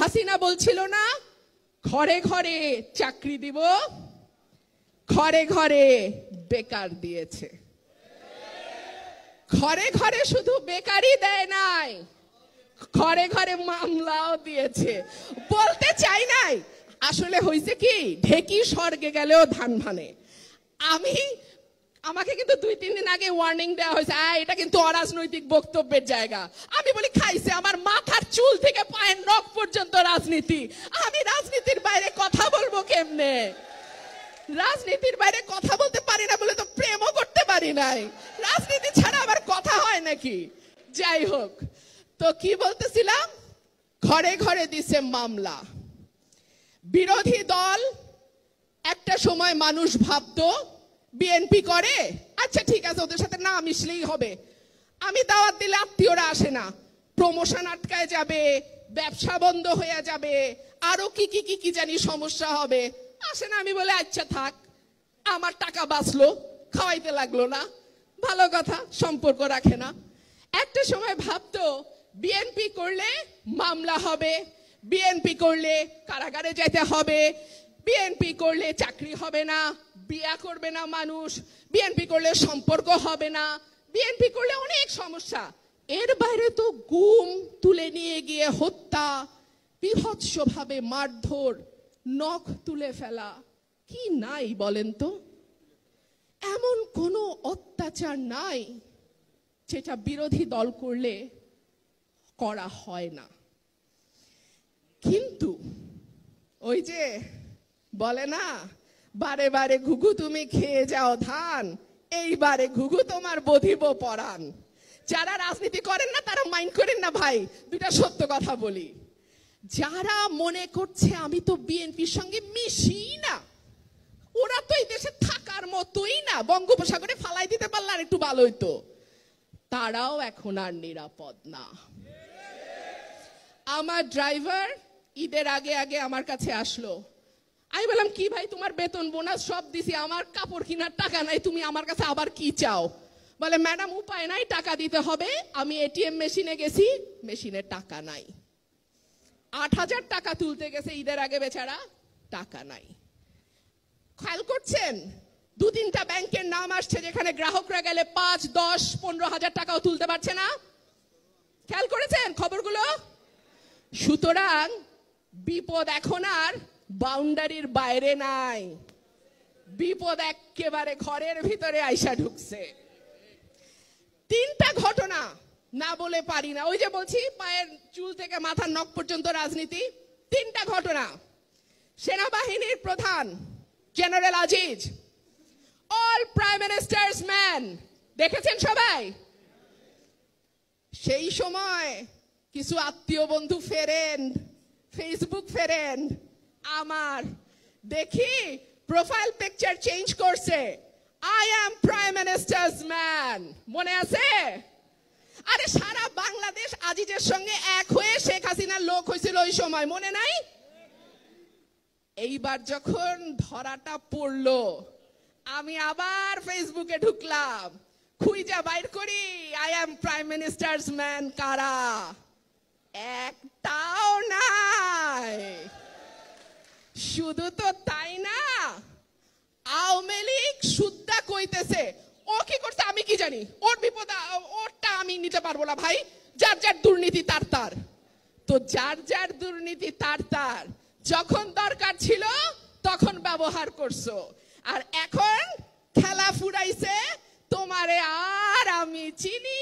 হাসিনা বলছিল না ঘরে ঘরে চাকরি দিব, ঘরে ঘরে বেকার দিয়েছে। ঘরে ঘরে শুধু বেকারই দেয় নাই, ঘরে ঘরে মামলাও দিয়েছে। বলতে চাই নাই, আসলে হয়েছে কি, ঢেকি স্বর্গে গেলেও ধান ভানে। আমাকে কিন্তু 2-3 দিন আগে ওয়ার্নিং দেওয়া হয়েছে, এটা কিন্তু অরাজনৈতিক বক্তব্যের জায়গা। আমি বলি খাইছে, আমার মাথার চুল থেকে পায়ের নখ পর্যন্ত রাজনীতি। আমি রাজনীতির বাইরে কথা বলবো কেমনে? রাজনীতির বাইরে কথা বলতে পারি না বলে তো প্রেমও করতে পারি নাই। রাজনীতি ছাড়া আবার কথা হয় নাকি? যাই হোক, তো কি বলতেছিলাম, ঘরে ঘরে দিছে মামলা। বিরোধী দল একটা সময় মানুষ ভাবতো বিএনপি করে, আচ্ছা ঠিক আছে ওদের সাথে না মিশলেই হবে। আমি দাওয়াত দিলে আত্মীয়রা আসে না, প্রমোশন আটকায় যাবে, ব্যবসা বন্ধ হয়ে যাবে, আরো কি কি কি কি জানি সমস্যা হবে, আসে না। আমি বলে আচ্ছা থাক, আমার টাকা বাঁচলো, খাওয়াইতে লাগলো না, ভালো কথা, সম্পর্ক রাখে না। একটা সময় ভাবতো বিএনপি করলে মামলা হবে, বিএনপি করলে কারাগারে যেতে হবে, বিএনপি করলে চাকরি হবে না, বিয়া করবে না মানুষ, বিএনপি করলে সম্পর্ক হবে না, বিএনপি করলে অনেক সমস্যা। এর বাইরে তো গুম, তুলে নিয়ে গিয়ে হত্যা, বিভৎসভাবে মারধর, নখ তুলে ফেলা, কি নাই বলেন তো? এমন কোনো অত্যাচার নাই যেটা বিরোধী দল করলে করা হয় না। কিন্তু ওই যে বলে না, বারে বারে ঘুঘু তুমি খেয়ে যাও ধান, এইবারে ঘুঘু তোমার বধিব পরাণ। যারা রাজনীতি করেন না তারা মাইন্ড করেন না ভাই, দুইটা সত্য কথা বলি। যারা মনে করছে আমি তো বিএনপির সঙ্গে মিশি না, ওরা তো এই দেশে থাকার মতোই না, বঙ্গোপসাগরে ফালাই দিতে পারলে আর একটু ভালো হইতো, তারাও এখন আর নিরাপদ না। আমার ড্রাইভার ঈদের আগে আগে আমার কাছে আসলো। আমি বললাম কি ভাই, তোমার বেতন বোনাস সব দিছি, আমার কাপড় কেনার টাকা নাই, তুমি আমার কাছে আবার কি চাও? বলে ম্যাডাম উপায় নাই, টাকা দিতে হবে। আমি এটিএম মেশিনে গেছি, মেশিনে টাকা নাই। 8,000 টাকা তুলতে গেছে ঈদের আগে, বেচারা টাকা নাই। খেয়াল করছেন, 2-3টা ব্যাংকের নাম আসছে যেখানে গ্রাহকরা গেলে 5, 10, 15,000 টাকাও তুলতে পারছে না। খেয়াল করেছেন খবরগুলো? সুতরাং বিপদ এখন আর বাউন্ডারির বাইরে নাই, বিপদ একেবারে ঘরের ভিতরে আইসা ঢুকছে। 3টা ঘটনা না বলে পারি না, ওই যে বলছি পায়ের চুল থেকে মাথার নখ পর্যন্ত রাজনীতি। 3টা ঘটনা। সেনাবাহিনীর প্রধান general Aziz, all prime ministers man, দেখেছেন সবাই? সেই সময় কিছু আত্মীয় বন্ধু ফ্রেন্ড, ফেসবুক ফ্রেন্ড আমার দেখি প্রোফাইল পিকচার চেঞ্জ করছে, I am prime ministers man. মনে আছে? আরে সারা বাংলাদেশ আজিজের সঙ্গে এক হয়ে শেখ হাসিনার লোক হয়েছিল ওই সময়, মনে নাই? এইবার যখন ধরাটা পড়লো, আমি আবার ফেসবুকে ঢুকলাম, খুঁজা বাইর করি I am prime ministers man কারা, একটাও নাই। শুধু তো তাই না, আওয়ামী লীগ সুদ্ধা কইতেছে ও কি করছে আমি কি জানি, ওর বিপদ ওরটা আমি নিতে পারবো না ভাই, যার যার দুর্নীতি তার তার। তো যার যার দুর্নীতি তার তার, যখন দরকার ছিল তখন ব্যবহার করছো, আর এখন খেলা ফুরাইছে, তোমারে আর আমি চিনি